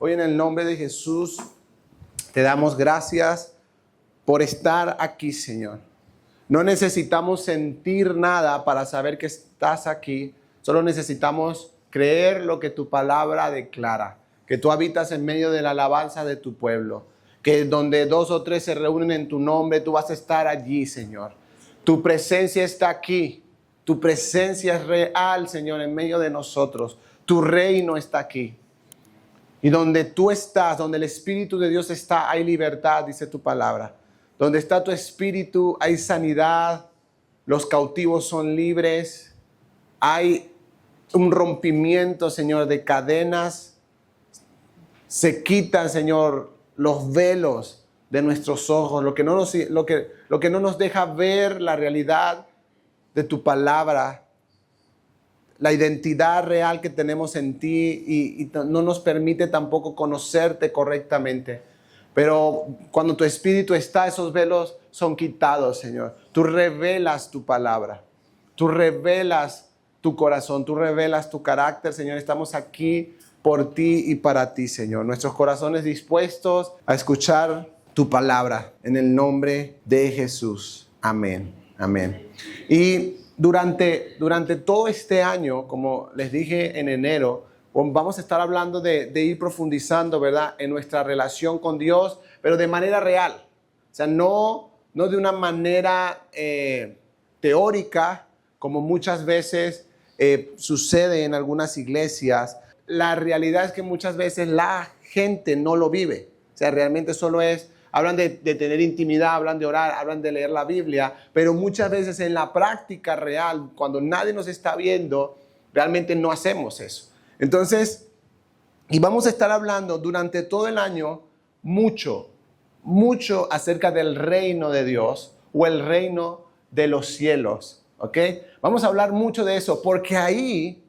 Hoy en el nombre de Jesús te damos gracias por estar aquí, Señor. No necesitamos sentir nada para saber que estás aquí. Solo necesitamos creer lo que tu palabra declara. Que tú habitas en medio de la alabanza de tu pueblo. Que donde 2 o 3 se reúnen en tu nombre, tú vas a estar allí, Señor. Tu presencia está aquí. Tu presencia es real, Señor, en medio de nosotros. Tu reino está aquí. Y donde tú estás, donde el Espíritu de Dios está, hay libertad, dice tu palabra. Donde está tu Espíritu, hay sanidad. Los cautivos son libres. Hay un rompimiento, Señor, de cadenas. Se quitan, Señor, los velos de nuestros ojos, lo que no nos deja ver la realidad de tu palabra, la identidad real que tenemos en ti y no nos permite tampoco conocerte correctamente. Pero cuando tu Espíritu está, esos velos son quitados, Señor. Tú revelas tu palabra, tú revelas tu corazón, tú revelas tu carácter, Señor. Estamos aquí por ti y para ti, Señor. Nuestros corazones dispuestos a escuchar tu palabra en el nombre de Jesús. Amén. Amén. Y durante todo este año, como les dije en enero, vamos a estar hablando de ir profundizando, ¿verdad?, en nuestra relación con Dios, pero de manera real. O sea, no de una manera teórica, como muchas veces sucede en algunas iglesias. La realidad es que muchas veces la gente no lo vive. O sea, realmente solo hablan de tener intimidad, hablan de orar, hablan de leer la Biblia, pero muchas veces en la práctica real, cuando nadie nos está viendo, realmente no hacemos eso. Entonces, y vamos a estar hablando durante todo el año mucho acerca del reino de Dios o el reino de los cielos, ¿ok? Vamos a hablar mucho de eso porque ahí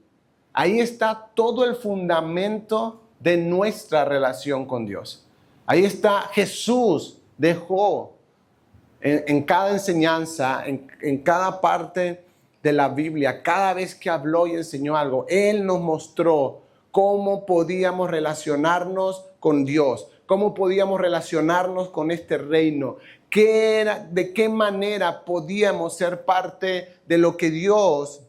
está todo el fundamento de nuestra relación con Dios. Ahí está, Jesús dejó en cada enseñanza, en cada parte de la Biblia, cada vez que habló y enseñó algo, Él nos mostró cómo podíamos relacionarnos con Dios, cómo podíamos relacionarnos con este reino, de qué manera podíamos ser parte de lo que Dios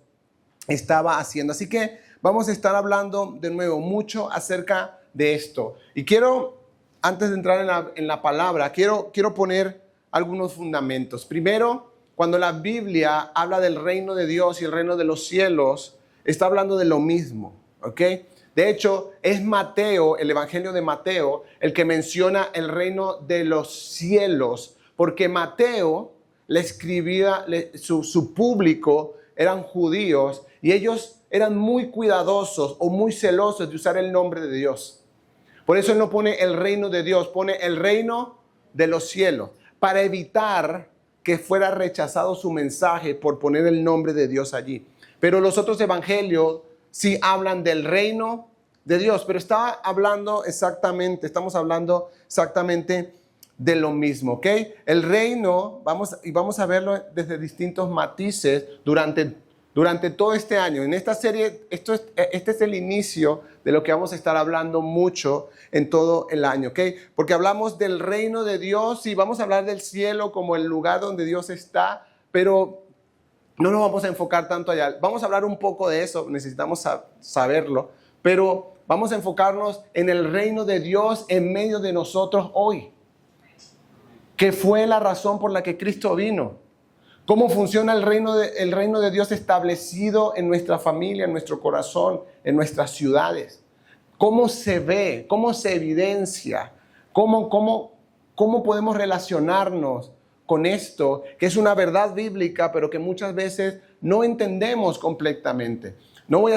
estaba haciendo. Así que vamos a estar hablando de nuevo mucho acerca de esto. Y antes de entrar en la palabra, quiero poner algunos fundamentos. Primero, cuando la Biblia habla del reino de Dios y el reino de los cielos, está hablando de lo mismo, ¿ok? De hecho, es Mateo, el Evangelio de Mateo, el que menciona el reino de los cielos, porque Mateo le escribía, su público eran judíos y ellos eran muy cuidadosos o muy celosos de usar el nombre de Dios. Por eso él no pone el reino de Dios, pone el reino de los cielos, para evitar que fuera rechazado su mensaje por poner el nombre de Dios allí. Pero los otros evangelios sí hablan del reino de Dios, pero estamos hablando exactamente de lo mismo, ¿ok? El reino, vamos a verlo desde distintos matices durante todo este año. En esta serie, este es el inicio de lo que vamos a estar hablando mucho en todo el año, ¿ok? Porque hablamos del reino de Dios y vamos a hablar del cielo como el lugar donde Dios está, pero no nos vamos a enfocar tanto allá. Vamos a hablar un poco de eso, necesitamos saberlo, pero vamos a enfocarnos en el reino de Dios en medio de nosotros hoy, que fue la razón por la que Cristo vino. ¿Cómo funciona el reino de Dios establecido en nuestra familia, en nuestro corazón, en nuestras ciudades? ¿Cómo se ve? ¿Cómo se evidencia? ¿Cómo podemos relacionarnos con esto? Que es una verdad bíblica, pero que muchas veces no entendemos completamente. No voy a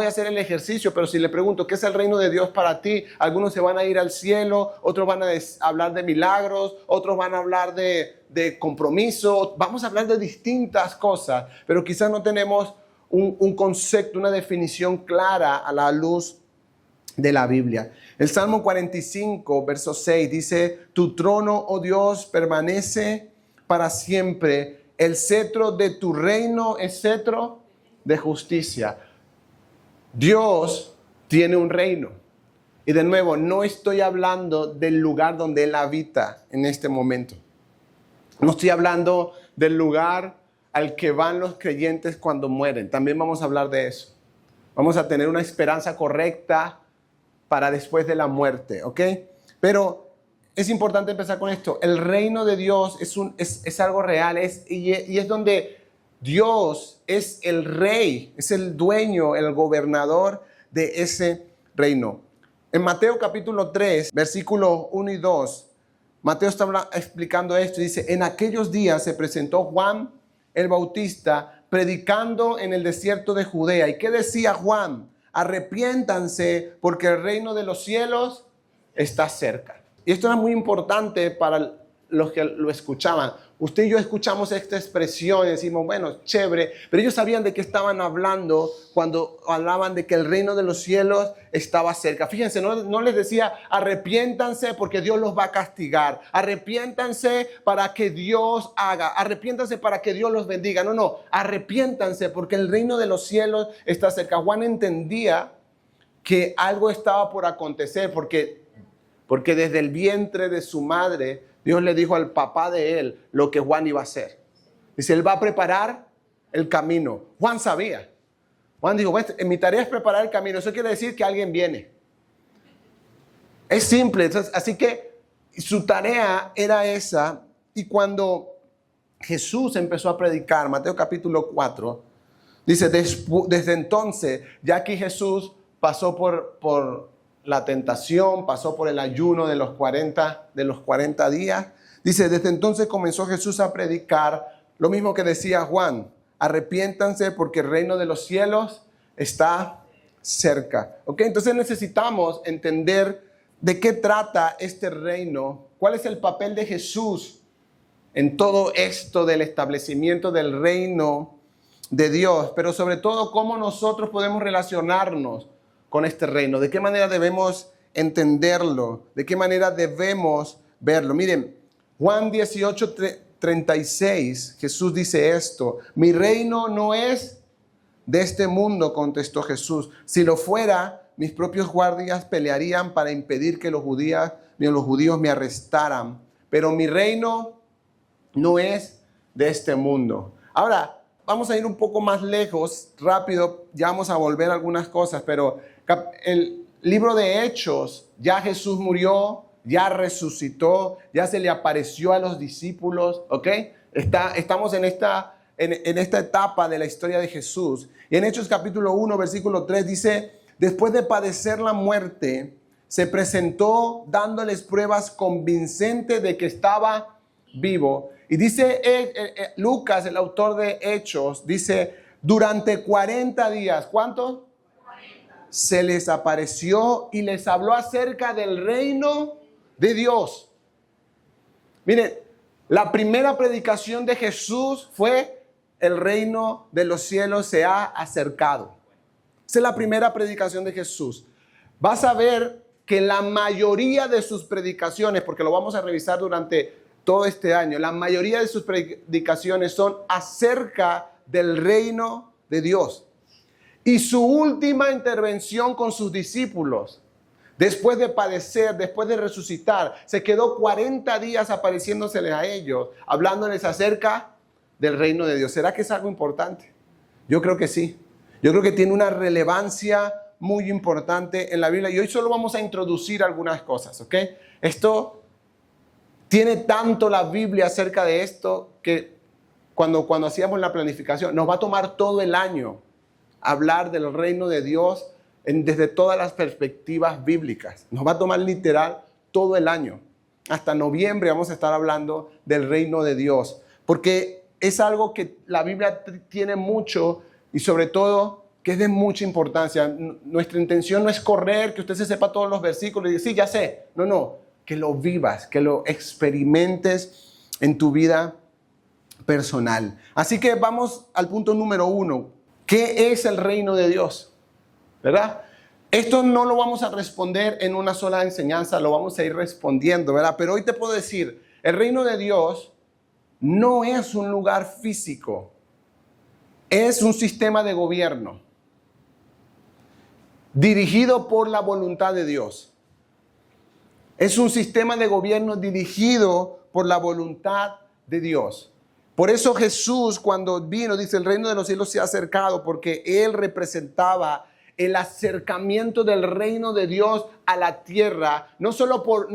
hacer el ejercicio, pero si le pregunto, ¿qué es el reino de Dios para ti? Algunos se van a ir al cielo, otros van a hablar de milagros, otros van a hablar de compromiso. Vamos a hablar de distintas cosas, pero quizás no tenemos un concepto, una definición clara a la luz de la Biblia. El Salmo 45, verso 6 dice, tu trono, oh Dios, permanece para siempre. El cetro de tu reino es cetro de justicia. Dios tiene un reino Y de nuevo, no estoy hablando del lugar donde Él habita en este momento. No estoy hablando del lugar al que van los creyentes cuando mueren. También vamos a hablar de eso. Vamos a tener una esperanza correcta para después de la muerte, ¿ok? Pero es importante empezar con esto. El reino de Dios es algo real y es donde Dios es el rey, es el dueño, el gobernador de ese reino. En Mateo capítulo 3, versículos 1 y 2, Mateo está explicando esto y dice, en aquellos días se presentó Juan el Bautista predicando en el desierto de Judea. ¿Y qué decía Juan? Arrepiéntanse porque el reino de los cielos está cerca. Y esto era muy importante para los que lo escuchaban. Usted y yo escuchamos esta expresión y decimos, bueno, chévere, pero ellos sabían de qué estaban hablando cuando hablaban de que el reino de los cielos estaba cerca. Fíjense, no les decía arrepiéntanse porque Dios los va a castigar, arrepiéntanse para que Dios haga, arrepiéntanse para que Dios los bendiga. No, arrepiéntanse porque el reino de los cielos está cerca. Juan entendía que algo estaba por acontecer porque desde el vientre de su madre Dios le dijo al papá de él lo que Juan iba a hacer. Dice, él va a preparar el camino. Juan sabía. Juan dijo, bueno, mi tarea es preparar el camino. Eso quiere decir que alguien viene. Es simple. Entonces, así que su tarea era esa. Y cuando Jesús empezó a predicar, Mateo capítulo 4, dice, desde entonces, ya que Jesús pasó por la tentación, pasó por el ayuno de los 40 días. Dice, desde entonces comenzó Jesús a predicar lo mismo que decía Juan. Arrepiéntanse porque el reino de los cielos está cerca. ¿Ok? Entonces necesitamos entender de qué trata este reino, cuál es el papel de Jesús en todo esto del establecimiento del reino de Dios, pero sobre todo cómo nosotros podemos relacionarnos con este reino, de qué manera debemos entenderlo, de qué manera debemos verlo. Miren, Juan 18:36, Jesús dice esto, mi reino no es de este mundo, contestó Jesús. Si lo fuera, mis propios guardias pelearían para impedir que los judíos me arrestaran, pero mi reino no es de este mundo. Ahora, vamos a ir un poco más lejos, rápido, ya vamos a volver a algunas cosas, pero el libro de Hechos, ya Jesús murió, ya resucitó, ya se le apareció a los discípulos, ¿ok? Estamos en esta etapa de la historia de Jesús. Y en Hechos capítulo 1, versículo 3 dice, después de padecer la muerte, se presentó dándoles pruebas convincentes de que estaba vivo. Y dice Lucas, el autor de Hechos, dice, durante 40 días, ¿cuántos? 40. Se les apareció y les habló acerca del reino de Dios. Miren, la primera predicación de Jesús fue, el reino de los cielos se ha acercado. Esa es la primera predicación de Jesús. Vas a ver que la mayoría de sus predicaciones, porque lo vamos a revisar durante todo este año, la mayoría de sus predicaciones son acerca del reino de Dios. Y su última intervención con sus discípulos, después de padecer, después de resucitar, se quedó 40 días apareciéndoseles a ellos, hablándoles acerca del reino de Dios. ¿Será que es algo importante? Yo creo que sí. Yo creo que tiene una relevancia muy importante en la Biblia. Y hoy solo vamos a introducir algunas cosas, ¿ok? Esto tiene tanto la Biblia acerca de esto que cuando hacíamos la planificación, nos va a tomar todo el año hablar del reino de Dios desde todas las perspectivas bíblicas. Nos va a tomar literal todo el año. Hasta noviembre vamos a estar hablando del reino de Dios, porque es algo que la Biblia tiene mucho y sobre todo que es de mucha importancia. Nuestra intención no es correr, que usted se sepa todos los versículos y decir, sí, ya sé. No, que lo vivas, que lo experimentes en tu vida personal. Así que vamos al punto número 1. ¿Qué es el reino de Dios? ¿Verdad? Esto no lo vamos a responder en una sola enseñanza, lo vamos a ir respondiendo, ¿verdad? Pero hoy te puedo decir, el reino de Dios no es un lugar físico, es un sistema de gobierno dirigido por la voluntad de Dios. Es un sistema de gobierno dirigido por la voluntad de Dios. Por eso Jesús, cuando vino, dice, el reino de los cielos se ha acercado, porque Él representaba el acercamiento del reino de Dios a la tierra, no solo por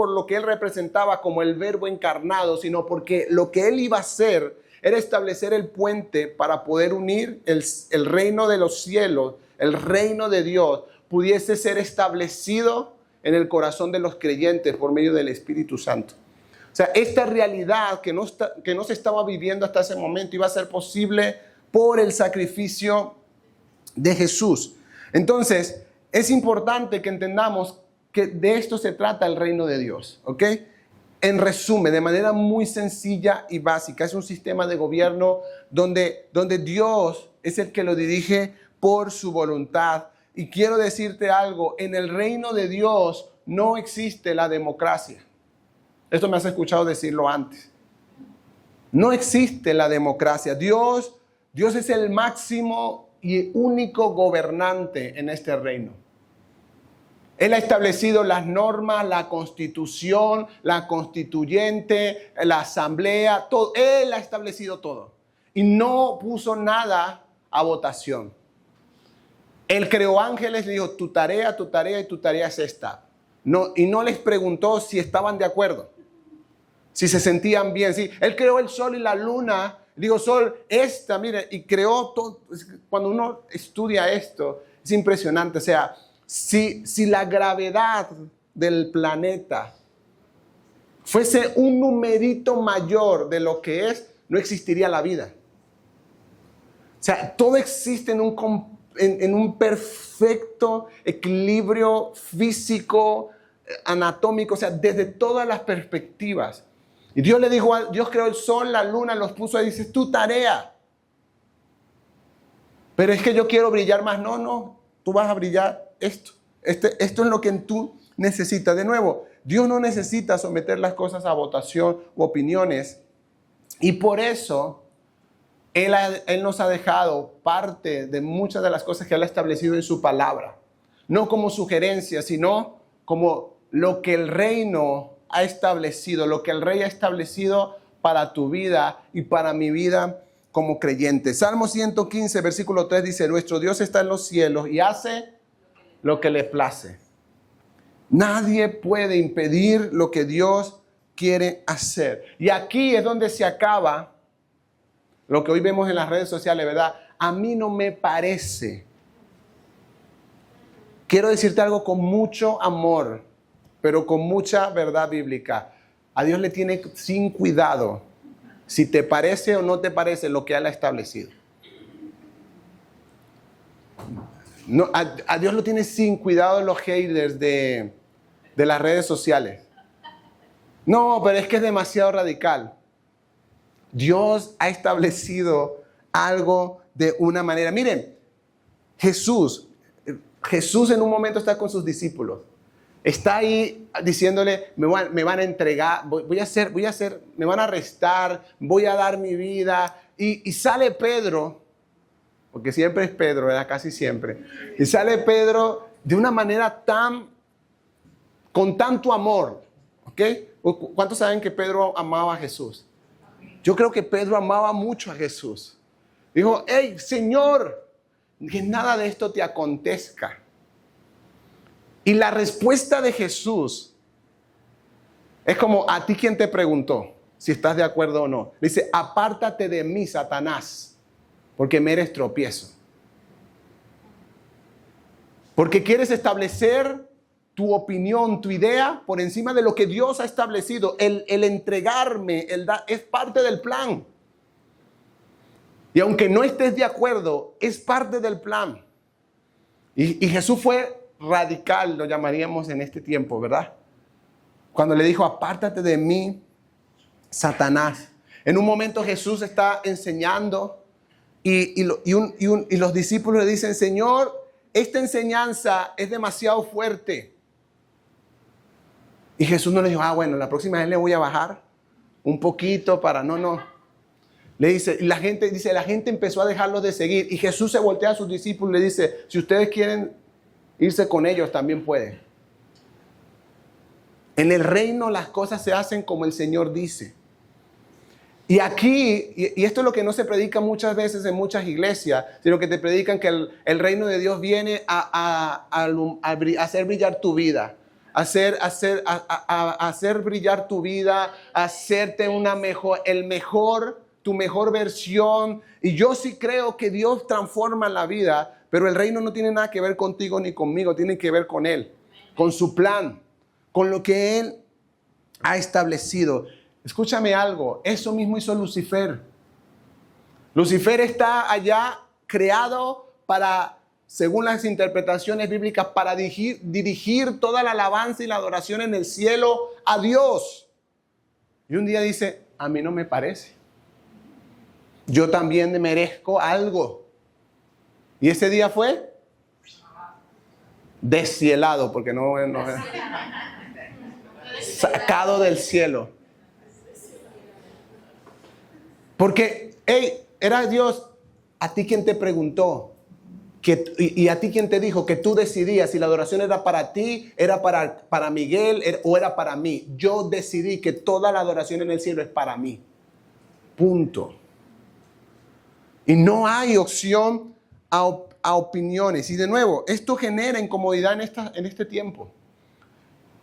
lo que Él representaba como el verbo encarnado, sino porque lo que Él iba a hacer era establecer el puente para poder unir el reino de los cielos, el reino de Dios, pudiese ser establecido en el corazón de los creyentes por medio del Espíritu Santo. O sea, esta realidad que no se estaba viviendo hasta ese momento iba a ser posible por el sacrificio de Jesús. Entonces, es importante que entendamos que de esto se trata el reino de Dios, ¿ok? En resumen, de manera muy sencilla y básica, es un sistema de gobierno donde Dios es el que lo dirige por su voluntad. Y quiero decirte algo, en el reino de Dios no existe la democracia. Esto me has escuchado decirlo antes. No existe la democracia. Dios es el máximo y único gobernante en este reino. Él ha establecido las normas, la constitución, la constituyente, la asamblea, todo. Él ha establecido todo. Y no puso nada a votación. Él creó ángeles, le dijo, tu tarea y tu tarea es esta. No, y no les preguntó si estaban de acuerdo, si se sentían bien. Sí, Él creó el sol y la luna. Digo, sol, mire, y creó todo. Cuando uno estudia esto, es impresionante. O sea, si la gravedad del planeta fuese un numerito mayor de lo que es, no existiría la vida. O sea, todo existe en un perfecto equilibrio físico, anatómico, o sea, desde todas las perspectivas. Y Dios le dijo, Dios creó el sol, la luna, los puso ahí, dice, es tu tarea. Pero es que yo quiero brillar más. No, tú vas a brillar esto. Esto es lo que tú necesitas. De nuevo, Dios no necesita someter las cosas a votación u opiniones. Y por eso Él nos ha dejado parte de muchas de las cosas que Él ha establecido en su palabra. No como sugerencias, sino como lo que el reino ha establecido, lo que el rey ha establecido para tu vida y para mi vida como creyente. Salmo 115, versículo 3 dice, nuestro Dios está en los cielos y hace lo que le place. Nadie puede impedir lo que Dios quiere hacer. Y aquí es donde se acaba lo que hoy vemos en las redes sociales, ¿verdad? A mí no me parece. Quiero decirte algo con mucho amor, pero con mucha verdad bíblica. A Dios le tiene sin cuidado si te parece o no te parece lo que Él ha establecido. No, a Dios lo tiene sin cuidado los haters de las redes sociales. No, pero es que es demasiado radical. Dios ha establecido algo de una manera. Miren, Jesús en un momento está con sus discípulos. Está ahí diciéndole, me van a entregar, voy a hacer, me van a arrestar, voy a dar mi vida. Y sale Pedro, porque siempre es Pedro, ¿verdad? Casi siempre. Y sale Pedro de una manera con tanto amor, ¿ok? ¿Cuántos saben que Pedro amaba a Jesús? Yo creo que Pedro amaba mucho a Jesús. Dijo, hey, Señor, que nada de esto te acontezca. Y la respuesta de Jesús es como a ti quien te preguntó si estás de acuerdo o no. Dice, apártate de mí, Satanás, porque me eres tropiezo. Porque quieres establecer tu opinión, tu idea por encima de lo que Dios ha establecido. El entregarme, es parte del plan. Y aunque no estés de acuerdo, es parte del plan. Y Jesús fue radical, lo llamaríamos en este tiempo, ¿verdad? Cuando le dijo, apártate de mí, Satanás. En un momento Jesús está enseñando y los discípulos le dicen, Señor, esta enseñanza es demasiado fuerte. Y Jesús no le dijo, bueno, la próxima vez le voy a bajar un poquito para no. Le dice, y la gente empezó a dejarlos de seguir. Y Jesús se voltea a sus discípulos y le dice, si ustedes quieren irse con ellos, también pueden. En el reino las cosas se hacen como el Señor dice. Y aquí, y esto es lo que no se predica muchas veces en muchas iglesias, sino que te predican que el reino de Dios viene a hacer brillar tu vida, a hacer brillar tu vida, a hacerte tu mejor versión. Y yo sí creo que Dios transforma la vida, pero el reino no tiene nada que ver contigo ni conmigo, tiene que ver con Él, con su plan, con lo que Él ha establecido. Escúchame algo, eso mismo hizo Lucifer. Lucifer está allá creado para, según las interpretaciones bíblicas, para dirigir toda la alabanza y la adoración en el cielo a Dios. Y un día dice, a mí no me parece. Yo también merezco algo. Y ese día fue descielado, porque no sacado del cielo. Porque, era Dios a ti quien te preguntó y a ti quien te dijo que tú decidías si la adoración era para ti, era para Miguel o era para mí. Yo decidí que toda la adoración en el cielo es para mí. Punto. Y no hay opción a opiniones. Y de nuevo, esto genera incomodidad en este tiempo.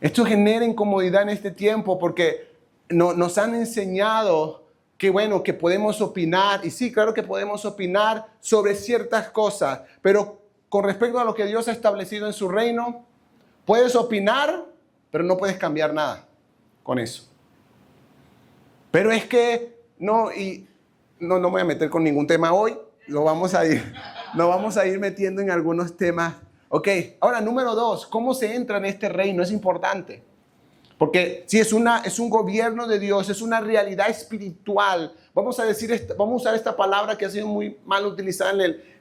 Esto genera incomodidad en este tiempo porque nos han enseñado que bueno, que podemos opinar, y sí, claro que podemos opinar sobre ciertas cosas, pero con respecto a lo que Dios ha establecido en su reino, puedes opinar, pero no puedes cambiar nada con eso. Pero es que, no me voy a meter con ningún tema hoy, nos vamos a ir metiendo en algunos temas. Ok, ahora número 2, ¿cómo se entra en este reino? Es importante. Porque si es un gobierno de Dios, es una realidad espiritual. Vamos a usar esta palabra que ha sido muy mal utilizada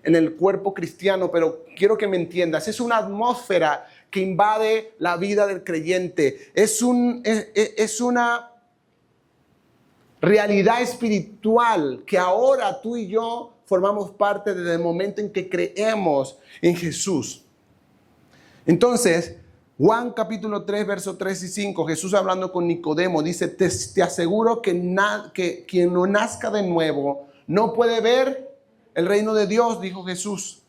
en el cuerpo cristiano, pero quiero que me entiendas. Es una atmósfera que invade la vida del creyente. Es una realidad espiritual que ahora tú y yo formamos parte desde el momento en que creemos en Jesús. Entonces, Juan capítulo 3, versos 3 y 5, Jesús hablando con Nicodemo, dice, te aseguro que quien no nazca de nuevo no puede ver el reino de Dios, dijo Jesús.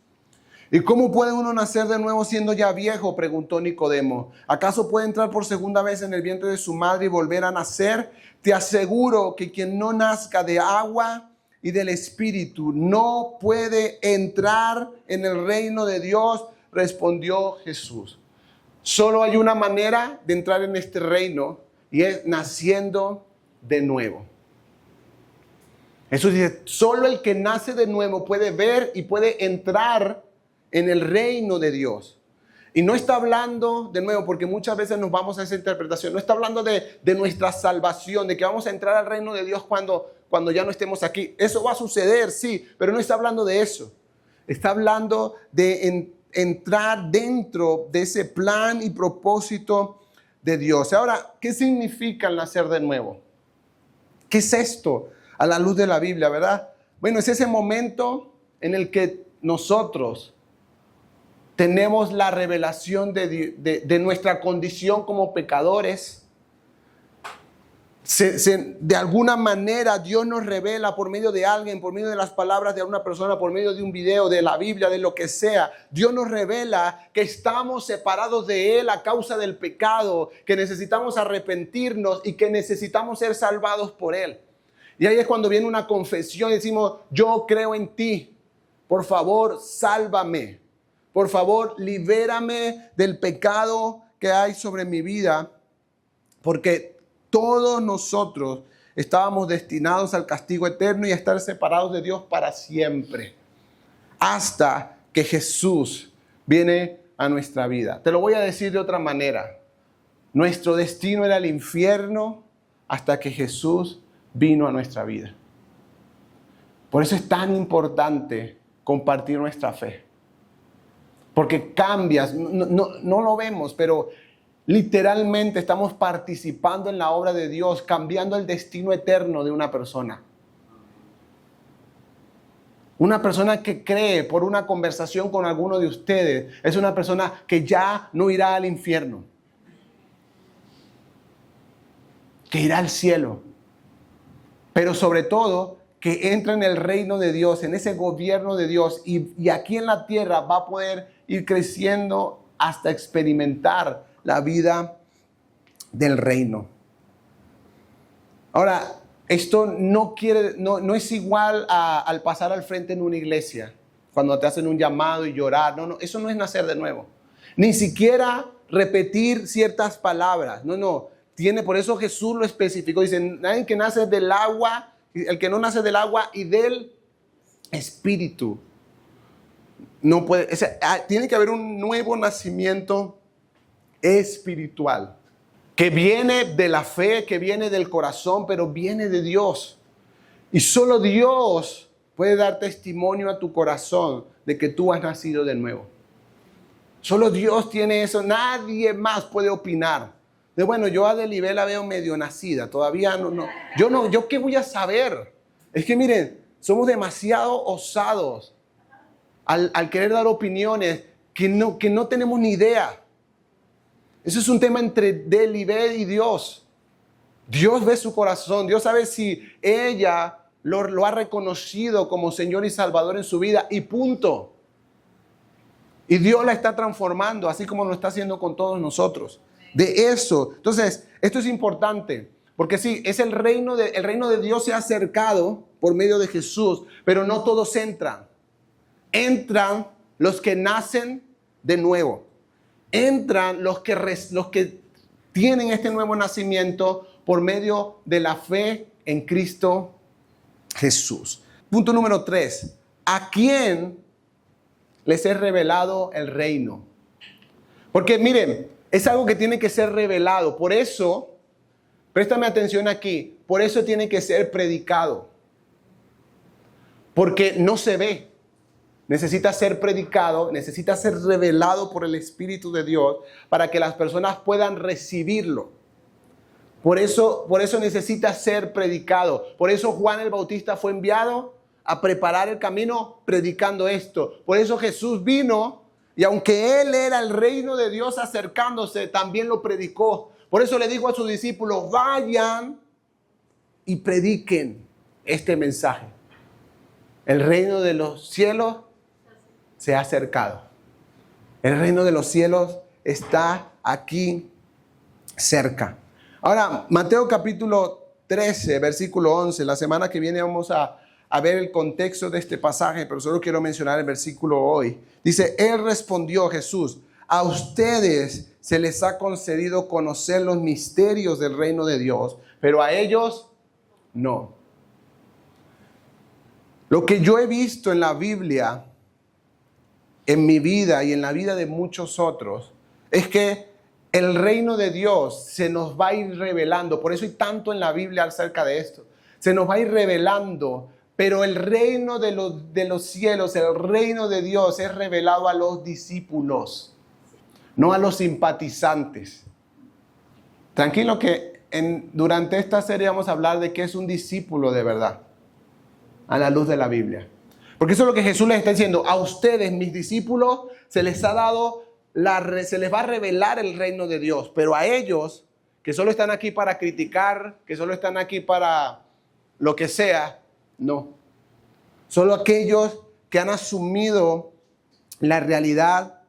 ¿Y cómo puede uno nacer de nuevo siendo ya viejo?, preguntó Nicodemo. ¿Acaso puede entrar por segunda vez en el vientre de su madre y volver a nacer? Te aseguro que quien no nazca de agua y del Espíritu no puede entrar en el reino de Dios, respondió Jesús. Solo hay una manera de entrar en este reino y es naciendo de nuevo. Jesús dice, solo el que nace de nuevo puede ver y puede entrar en el reino de Dios. Y no está hablando, de nuevo, porque muchas veces nos vamos a esa interpretación, no está hablando de nuestra salvación, de que vamos a entrar al reino de Dios cuando ya no estemos aquí. Eso va a suceder, sí, pero no está hablando de eso. Está hablando de entrar dentro de ese plan y propósito de Dios. Ahora, ¿qué significa el nacer de nuevo? ¿Qué es esto a la luz de la Biblia, verdad? Bueno, es ese momento en el que nosotros tenemos la revelación de nuestra condición como pecadores. De alguna manera Dios nos revela por medio de alguien, por medio de las palabras de alguna persona, por medio de un video, de la Biblia, de lo que sea. Dios nos revela que estamos separados de Él a causa del pecado, que necesitamos arrepentirnos y que necesitamos ser salvados por Él. Y ahí es cuando viene una confesión y decimos, yo creo en ti, por favor, sálvame. Por favor, libérame del pecado que hay sobre mi vida, porque todos nosotros estábamos destinados al castigo eterno y a estar separados de Dios para siempre, hasta que Jesús viene a nuestra vida. Te lo voy a decir de otra manera. Nuestro destino era el infierno hasta que Jesús vino a nuestra vida. Por eso es tan importante compartir nuestra fe. Porque cambias, no lo vemos, pero literalmente estamos participando en la obra de Dios, cambiando el destino eterno de una persona. Una persona que cree por una conversación con alguno de ustedes es una persona que ya no irá al infierno. que irá al cielo. Pero sobre todo, que entra en el reino de Dios, en ese gobierno de Dios. Y aquí en la tierra va a poder ir creciendo hasta experimentar la vida del reino. Ahora, esto no es igual al pasar al frente en una iglesia, cuando te hacen un llamado y llorar. No, eso no es nacer de nuevo. Ni siquiera repetir ciertas palabras. No. Por eso Jesús lo especificó. Dice, nadie que nace del agua, el que no nace del agua y del Espíritu, no puede. Tiene que haber un nuevo nacimiento espiritual, que viene de la fe, que viene del corazón, pero viene de Dios. Y solo Dios puede dar testimonio a tu corazón de que tú has nacido de nuevo. Solo Dios tiene eso. Nadie más puede opinar. Bueno, yo a Delibel la veo medio nacida. Todavía no. ¿Yo qué voy a saber? Es que miren, somos demasiado osados al querer dar opiniones que no tenemos ni idea. Eso es un tema entre Delibel y Dios. Dios ve su corazón. Dios sabe si ella lo ha reconocido como Señor y Salvador en su vida y punto. Y Dios la está transformando, así como lo está haciendo con todos nosotros. De eso. Entonces, esto es importante. Porque sí, es el reino de Dios se ha acercado por medio de Jesús, pero no todos entran. Entran los que nacen de nuevo. Entran los que tienen este nuevo nacimiento por medio de la fe en Cristo Jesús. Punto número 3. ¿A quién les he revelado el reino? Porque miren, es algo que tiene que ser revelado. Por eso, préstame atención aquí, por eso tiene que ser predicado. Porque no se ve. Necesita ser predicado, necesita ser revelado por el Espíritu de Dios para que las personas puedan recibirlo. Por eso necesita ser predicado. Por eso Juan el Bautista fue enviado a preparar el camino predicando esto. Por eso Jesús vino y aunque Él era el reino de Dios acercándose, también lo predicó. Por eso le dijo a sus discípulos, vayan y prediquen este mensaje. El reino de los cielos se ha acercado. El reino de los cielos está aquí cerca. Ahora, Mateo capítulo 13, versículo 11. La semana que viene vamos a ver el contexto de este pasaje, pero solo quiero mencionar el versículo hoy. Dice, Él respondió, Jesús, a ustedes se les ha concedido conocer los misterios del reino de Dios, pero a ellos no. Lo que yo he visto en la Biblia, en mi vida y en la vida de muchos otros, es que el reino de Dios se nos va a ir revelando. Por eso hay tanto en la Biblia acerca de esto. Se nos va a ir revelando, pero el reino de los cielos, el reino de Dios es revelado a los discípulos, no a los simpatizantes. Tranquilo que durante esta serie vamos a hablar de qué es un discípulo de verdad, a la luz de la Biblia. Porque eso es lo que Jesús les está diciendo. A ustedes, mis discípulos, se les ha dado, se les va a revelar el reino de Dios. Pero a ellos, que solo están aquí para criticar, que solo están aquí para lo que sea, no. Solo aquellos que han asumido la realidad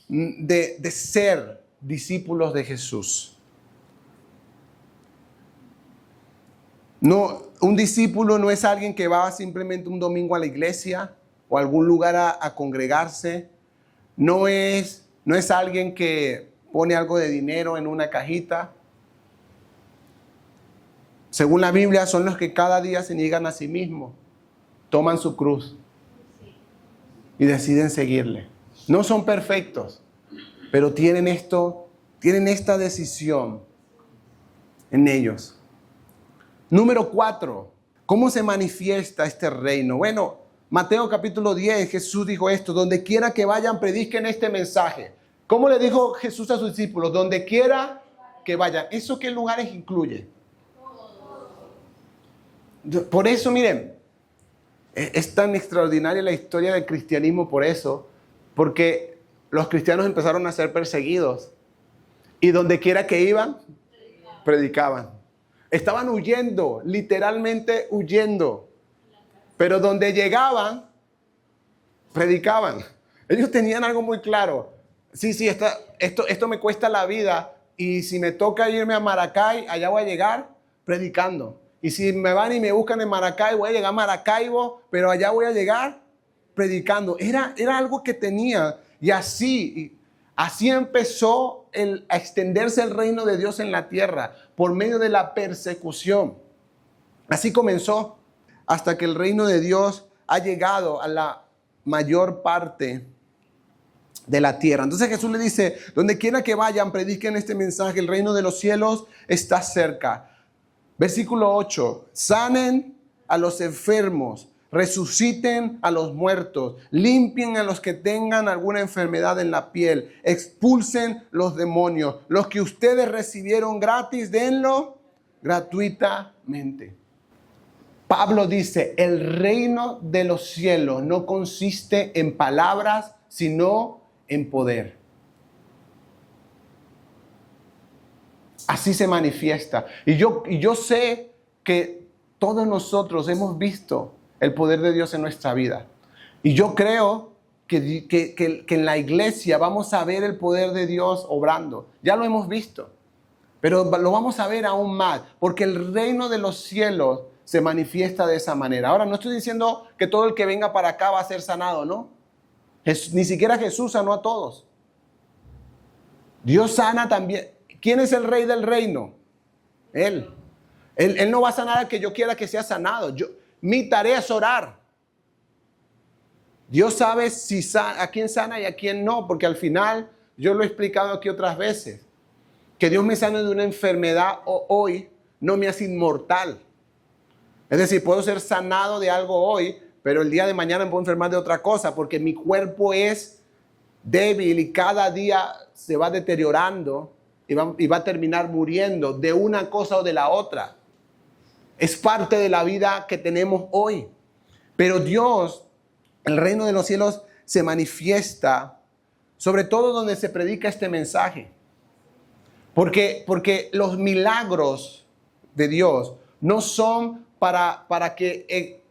de ser discípulos de Jesús. No, un discípulo no es alguien que va simplemente un domingo a la iglesia o a algún lugar a congregarse. No es alguien que pone algo de dinero en una cajita. Según la Biblia, son los que cada día se niegan a sí mismos, toman su cruz y deciden seguirle. No son perfectos, pero tienen esta decisión en ellos. Número 4, ¿cómo se manifiesta este reino? Bueno, Mateo capítulo 10, Jesús dijo esto, donde quiera que vayan, prediquen este mensaje. ¿Cómo le dijo Jesús a sus discípulos? Donde quiera que vayan. ¿Eso qué lugares incluye? Por eso, miren, es tan extraordinaria la historia del cristianismo por eso, porque los cristianos empezaron a ser perseguidos y donde quiera que iban, predicaban. Estaban huyendo, literalmente huyendo. Pero donde llegaban, predicaban. Ellos tenían algo muy claro. Sí, esto me cuesta la vida y si me toca irme a Maracay, allá voy a llegar predicando. Y si me van y me buscan en Maracay, voy a llegar a Maracaibo, pero allá voy a llegar predicando. Era algo que tenía y así empezó a extenderse el reino de Dios en la tierra por medio de la persecución. Así comenzó hasta que el reino de Dios ha llegado a la mayor parte de la tierra. Entonces Jesús le dice, donde quiera que vayan, prediquen este mensaje, el reino de los cielos está cerca. Versículo 8, sanen a los enfermos, resuciten a los muertos, limpien a los que tengan alguna enfermedad en la piel, expulsen los demonios. Los que ustedes recibieron gratis, denlo gratuitamente. Pablo dice, el reino de los cielos no consiste en palabras, sino en poder. Así se manifiesta. Y yo sé que todos nosotros hemos visto el poder de Dios en nuestra vida. Y yo creo que en la iglesia vamos a ver el poder de Dios obrando. Ya lo hemos visto, pero lo vamos a ver aún más, porque el reino de los cielos se manifiesta de esa manera. Ahora, no estoy diciendo que todo el que venga para acá va a ser sanado, ¿no? Ni siquiera Jesús sanó a todos. Dios sana también. ¿Quién es el rey del reino? Él. Él no va a sanar al que yo quiera que sea sanado. Mi tarea es orar. Dios sabe a quién sana y a quién no, porque al final, yo lo he explicado aquí otras veces, que Dios me sane de una enfermedad hoy no me hace inmortal. Es decir, puedo ser sanado de algo hoy, pero el día de mañana me puedo enfermar de otra cosa, porque mi cuerpo es débil y cada día se va deteriorando y va a terminar muriendo de una cosa o de la otra. Es parte de la vida que tenemos hoy. Pero Dios, el reino de los cielos, se manifiesta sobre todo donde se predica este mensaje. Porque los milagros de Dios no son para que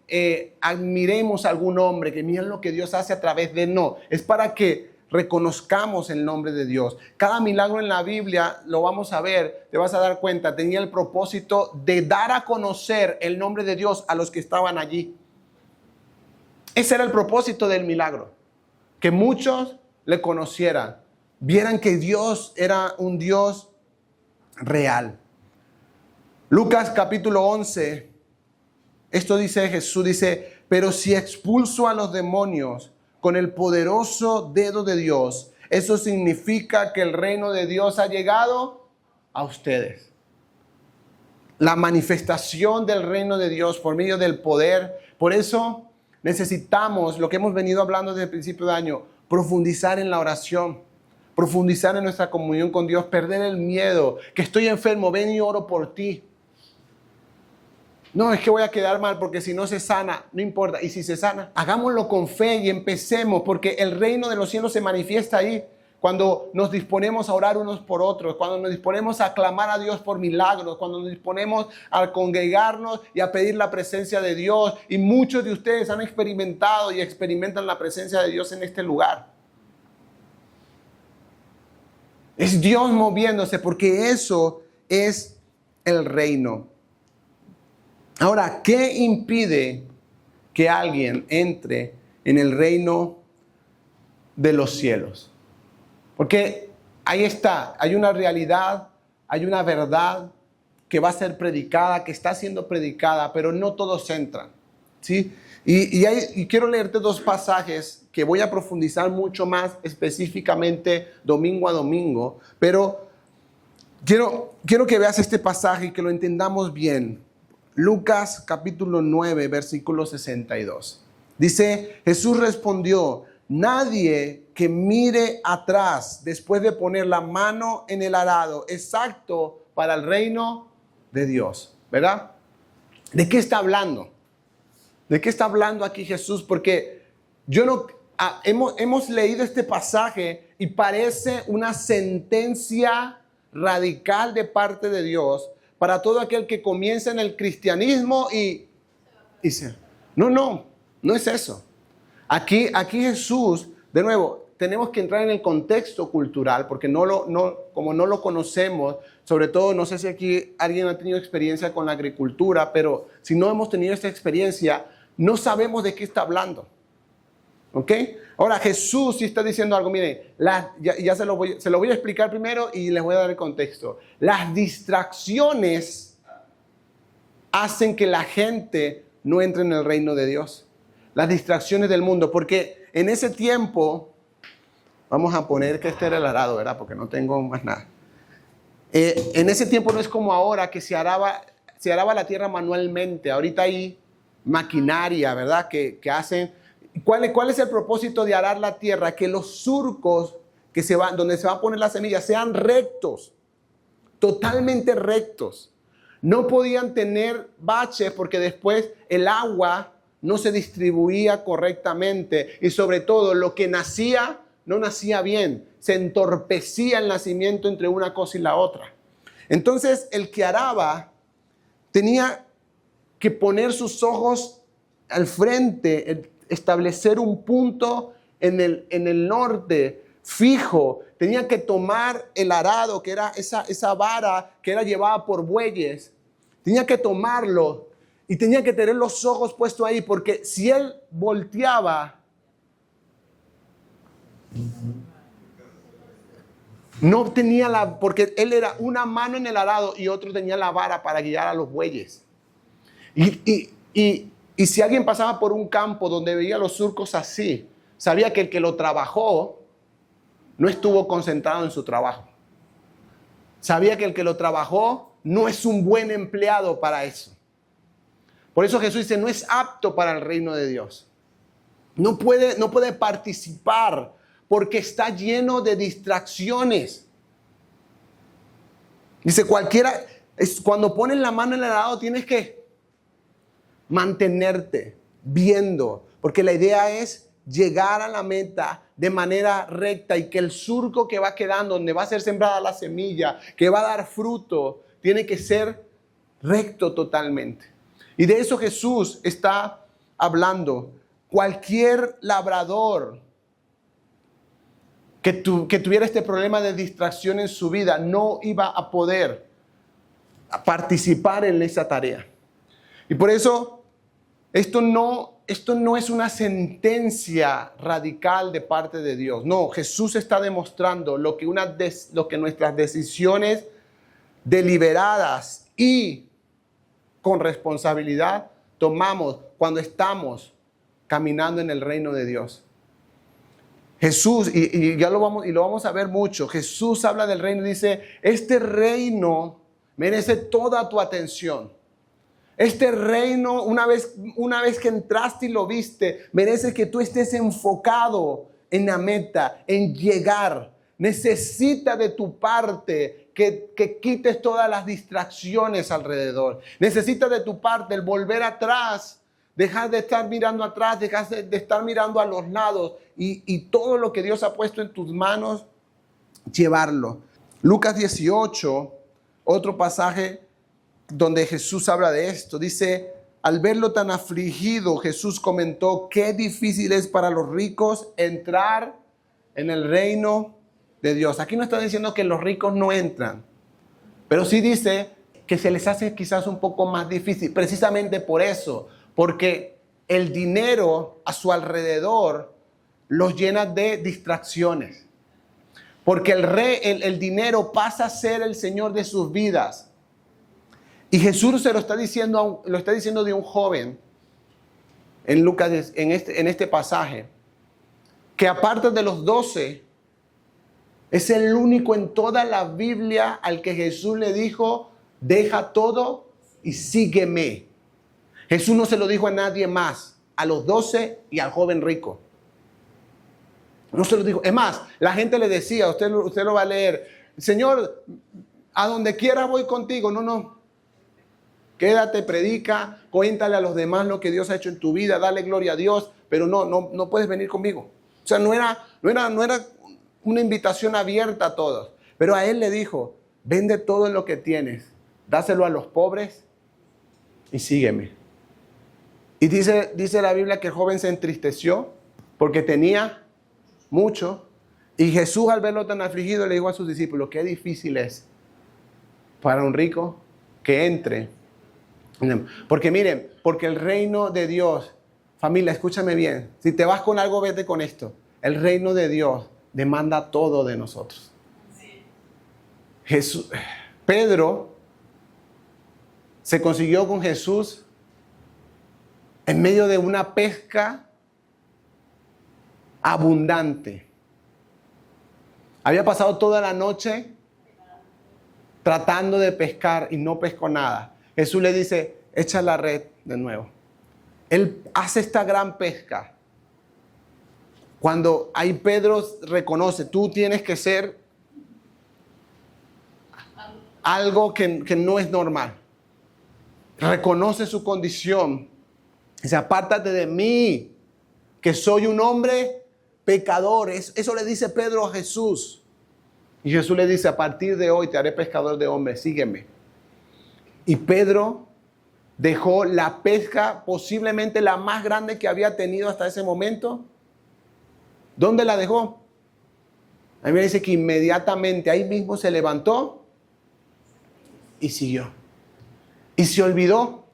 admiremos a algún hombre, que miren lo que Dios hace a través de él. No, es para que reconozcamos el nombre de Dios. Cada milagro en la Biblia, lo vamos a ver, te vas a dar cuenta, tenía el propósito de dar a conocer el nombre de Dios a los que estaban allí. Ese era el propósito del milagro, que muchos le conocieran, vieran que Dios era un Dios real. Lucas capítulo 11, esto dice Jesús, dice, pero si expulso a los demonios con el poderoso dedo de Dios, eso significa que el reino de Dios ha llegado a ustedes. La manifestación del reino de Dios por medio del poder. Por eso necesitamos, lo que hemos venido hablando desde el principio de año, profundizar en la oración, profundizar en nuestra comunión con Dios, perder el miedo, que estoy enfermo, ven y oro por ti. No, es que voy a quedar mal porque si no se sana, no importa. Y si se sana, hagámoslo con fe y empecemos, porque el reino de los cielos se manifiesta ahí. Cuando nos disponemos a orar unos por otros, cuando nos disponemos a clamar a Dios por milagros, cuando nos disponemos a congregarnos y a pedir la presencia de Dios. Y muchos de ustedes han experimentado y experimentan la presencia de Dios en este lugar. Es Dios moviéndose, porque eso es el reino. Ahora, ¿qué impide que alguien entre en el reino de los cielos? Porque ahí está, hay una realidad, hay una verdad que va a ser predicada, que está siendo predicada, pero no todos entran, ¿sí? Y quiero leerte dos pasajes que voy a profundizar mucho más específicamente domingo a domingo, pero quiero que veas este pasaje y que lo entendamos bien. Lucas capítulo 9, versículo 62. Dice, Jesús respondió, nadie que mire atrás después de poner la mano en el arado es apto para el reino de Dios. ¿Verdad? ¿De qué está hablando? ¿De qué está hablando aquí Jesús? Porque hemos leído este pasaje y parece una sentencia radical de parte de Dios, para todo aquel que comienza en el cristianismo y se... No es eso. Aquí Jesús, de nuevo, tenemos que entrar en el contexto cultural porque como no lo conocemos, sobre todo, no sé si aquí alguien ha tenido experiencia con la agricultura, pero si no hemos tenido esta experiencia, no sabemos de qué está hablando. ¿Ok? Ahora Jesús sí está diciendo algo, miren, ya se lo voy a explicar primero y les voy a dar el contexto. Las distracciones hacen que la gente no entre en el reino de Dios. Las distracciones del mundo, porque en ese tiempo, vamos a poner que este era el arado, ¿verdad? Porque no tengo más nada. En ese tiempo no es como ahora que se araba la tierra manualmente. Ahorita hay maquinaria, ¿verdad? Que hacen... ¿Cuál es el propósito de arar la tierra? Que los surcos donde se va a poner la semilla sean rectos, totalmente rectos. No podían tener baches porque después el agua no se distribuía correctamente y sobre todo lo que nacía no nacía bien, se entorpecía el nacimiento entre una cosa y la otra. Entonces el que araba tenía que poner sus ojos al frente, establecer un punto en el norte fijo. Tenía que tomar el arado, que era esa vara que era llevada por bueyes. Tenía que tomarlo y tenía que tener los ojos puestos ahí, porque si él volteaba, no tenía porque él era una mano en el arado y otro tenía la vara para guiar a los bueyes. Y si alguien pasaba por un campo donde veía los surcos así, sabía que el que lo trabajó no estuvo concentrado en su trabajo. Sabía que el que lo trabajó no es un buen empleado para eso. Por eso Jesús dice, no es apto para el reino de Dios. No puede participar porque está lleno de distracciones. Dice, cuando pones la mano en el arado tienes que mantenerte viendo, porque la idea es llegar a la meta de manera recta y que el surco que va quedando, donde va a ser sembrada la semilla, que va a dar fruto, tiene que ser recto totalmente. Y de eso Jesús está hablando. Cualquier labrador que tuviera este problema de distracción en su vida no iba a poder participar en esa tarea. Y por eso esto no es una sentencia radical de parte de Dios. No, Jesús está demostrando lo que nuestras decisiones deliberadas y con responsabilidad tomamos cuando estamos caminando en el reino de Dios. Jesús, y lo vamos a ver mucho, Jesús habla del reino y dice, este reino merece toda tu atención. Este reino, una vez que entraste y lo viste, merece que tú estés enfocado en la meta, en llegar. Necesita de tu parte que quites todas las distracciones alrededor. Necesita de tu parte el volver atrás, dejar de estar mirando atrás, dejar de estar mirando a los lados y todo lo que Dios ha puesto en tus manos, llevarlo. Lucas 18, otro pasaje donde Jesús habla de esto. Dice, al verlo tan afligido, Jesús comentó, qué difícil es para los ricos entrar en el reino de Dios. Aquí no está diciendo que los ricos no entran, pero sí dice que se les hace quizás un poco más difícil, precisamente por eso, porque el dinero a su alrededor los llena de distracciones, porque el dinero pasa a ser el Señor de sus vidas. Y Jesús se lo está diciendo de un joven en Lucas, en este pasaje, que aparte de los 12, es el único en toda la Biblia al que Jesús le dijo, deja todo y sígueme. Jesús no se lo dijo a nadie más, a los 12 y al joven rico. No se lo dijo. Es más, la gente le decía, usted lo va a leer, Señor, a donde quiera voy contigo. No. Quédate, predica, cuéntale a los demás lo que Dios ha hecho en tu vida, dale gloria a Dios, pero no puedes venir conmigo. O sea, no era una invitación abierta a todos, pero a él le dijo, vende todo lo que tienes, dáselo a los pobres y sígueme. Y dice la Biblia que el joven se entristeció porque tenía mucho. Y Jesús, al verlo tan afligido, le dijo a sus discípulos, qué difícil es para un rico que entre. Porque miren, porque el reino de Dios, familia, escúchame bien, si te vas con algo, vete con esto. El reino de Dios demanda todo de nosotros. Pedro se consiguió con Jesús en medio de una pesca abundante. Había pasado toda la noche tratando de pescar y no pescó nada. Jesús le dice, echa la red de nuevo. Él hace esta gran pesca. Cuando ahí Pedro reconoce, tú tienes que ser algo que no es normal. Reconoce su condición. Dice, apártate de mí, que soy un hombre pecador. Eso le dice Pedro a Jesús. Y Jesús le dice, a partir de hoy te haré pescador de hombres, sígueme. Y Pedro dejó la pesca, posiblemente la más grande que había tenido hasta ese momento. ¿Dónde la dejó? A mí me dice que inmediatamente ahí mismo se levantó y siguió. Y se olvidó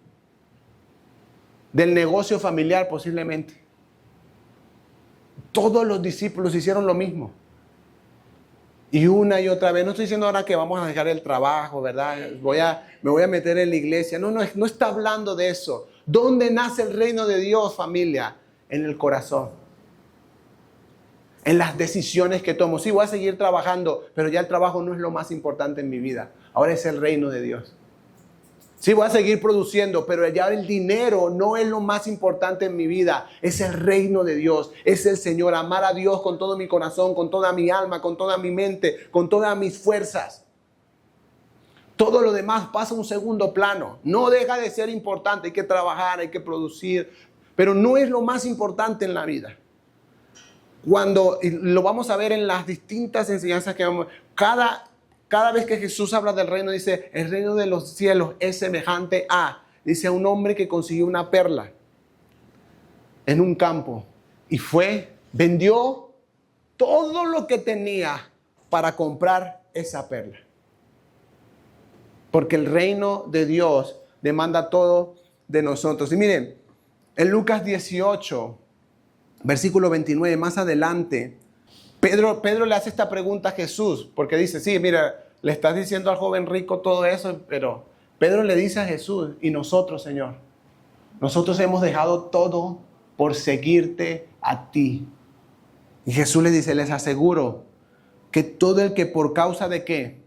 del negocio familiar posiblemente. Todos los discípulos hicieron lo mismo. Y una y otra vez, no estoy diciendo ahora que vamos a dejar el trabajo, ¿verdad? Me voy a meter en la iglesia. No está hablando de eso. ¿Dónde nace el reino de Dios, familia? En el corazón. En las decisiones que tomo. Sí, voy a seguir trabajando, pero ya el trabajo no es lo más importante en mi vida. Ahora es el reino de Dios. Sí, voy a seguir produciendo, pero ya el dinero no es lo más importante en mi vida. Es el reino de Dios, es el Señor. Amar a Dios con todo mi corazón, con toda mi alma, con toda mi mente, con todas mis fuerzas. Todo lo demás pasa a un segundo plano. No deja de ser importante, hay que trabajar, hay que producir, pero no es lo más importante en la vida. Cuando lo vamos a ver en las distintas enseñanzas que vamos, cada vez que Jesús habla del reino, dice, el reino de los cielos es semejante dice a un hombre que consiguió una perla en un campo y vendió todo lo que tenía para comprar esa perla. Porque el reino de Dios demanda todo de nosotros. Y miren, en Lucas 18, versículo 29, más adelante, Pedro le hace esta pregunta a Jesús, porque dice, sí, mira, le estás diciendo al joven rico todo eso, pero Pedro le dice a Jesús, y nosotros, Señor, nosotros hemos dejado todo por seguirte a ti. Y Jesús le dice, les aseguro que todo el que por causa de ¿qué?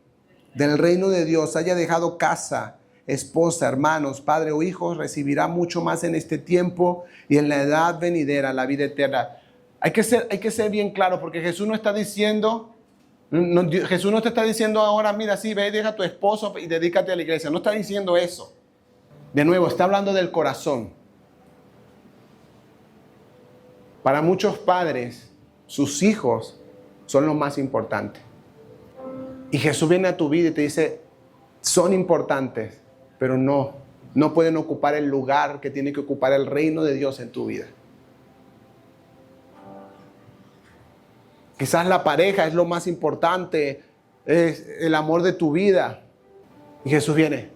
Del reino de Dios haya dejado casa, esposa, hermanos, padre o hijos, recibirá mucho más en este tiempo y en la edad venidera, la vida eterna. Hay que ser bien claro, porque Jesús no está diciendo, Jesús no te está diciendo ahora, mira, sí, ve y deja a tu esposo y dedícate a la iglesia. No está diciendo eso. De nuevo, está hablando del corazón. Para muchos padres, sus hijos son lo más importante. Y Jesús viene a tu vida y te dice, son importantes, pero no pueden ocupar el lugar que tiene que ocupar el reino de Dios en tu vida. Quizás la pareja es lo más importante, es el amor de tu vida. Y Jesús viene,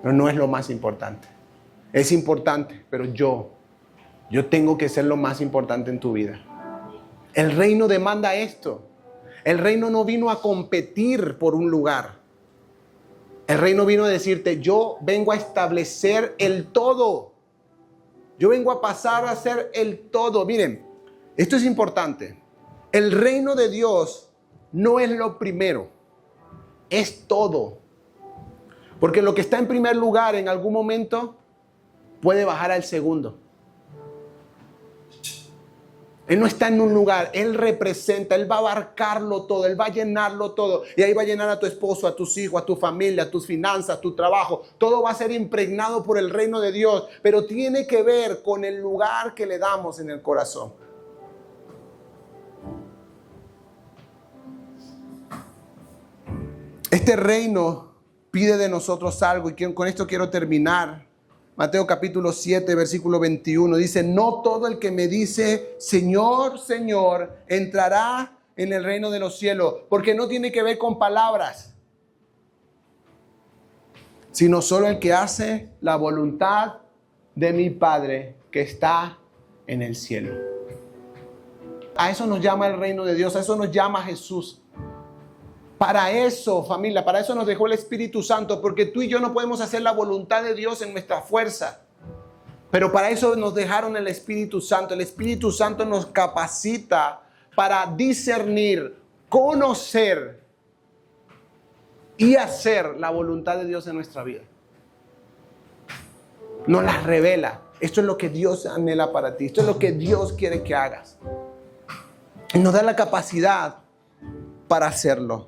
pero no es lo más importante. Es importante, pero yo tengo que ser lo más importante en tu vida. El reino demanda esto. El reino no vino a competir por un lugar. El reino vino a decirte, yo vengo a establecer el todo. Yo vengo a pasar a ser el todo. Miren, esto es importante. El reino de Dios no es lo primero, es todo. Porque lo que está en primer lugar en algún momento puede bajar al segundo. Él no está en un lugar, Él representa, Él va a abarcarlo todo, Él va a llenarlo todo. Y ahí va a llenar a tu esposo, a tus hijos, a tu familia, a tus finanzas, tu trabajo. Todo va a ser impregnado por el reino de Dios, pero tiene que ver con el lugar que le damos en el corazón. Este reino pide de nosotros algo, y con esto quiero terminar. Mateo capítulo 7, versículo 21, dice: no todo el que me dice, Señor, Señor, entrará en el reino de los cielos, porque no tiene que ver con palabras, sino solo el que hace la voluntad de mi Padre que está en el cielo. A eso nos llama el reino de Dios, a eso nos llama Jesús. Para eso, familia, para eso nos dejó el Espíritu Santo, porque tú y yo no podemos hacer la voluntad de Dios en nuestra fuerza. Pero para eso nos dejaron el Espíritu Santo. El Espíritu Santo nos capacita para discernir, conocer y hacer la voluntad de Dios en nuestra vida. Nos la revela. Esto es lo que Dios anhela para ti. Esto es lo que Dios quiere que hagas. Y nos da la capacidad para hacerlo.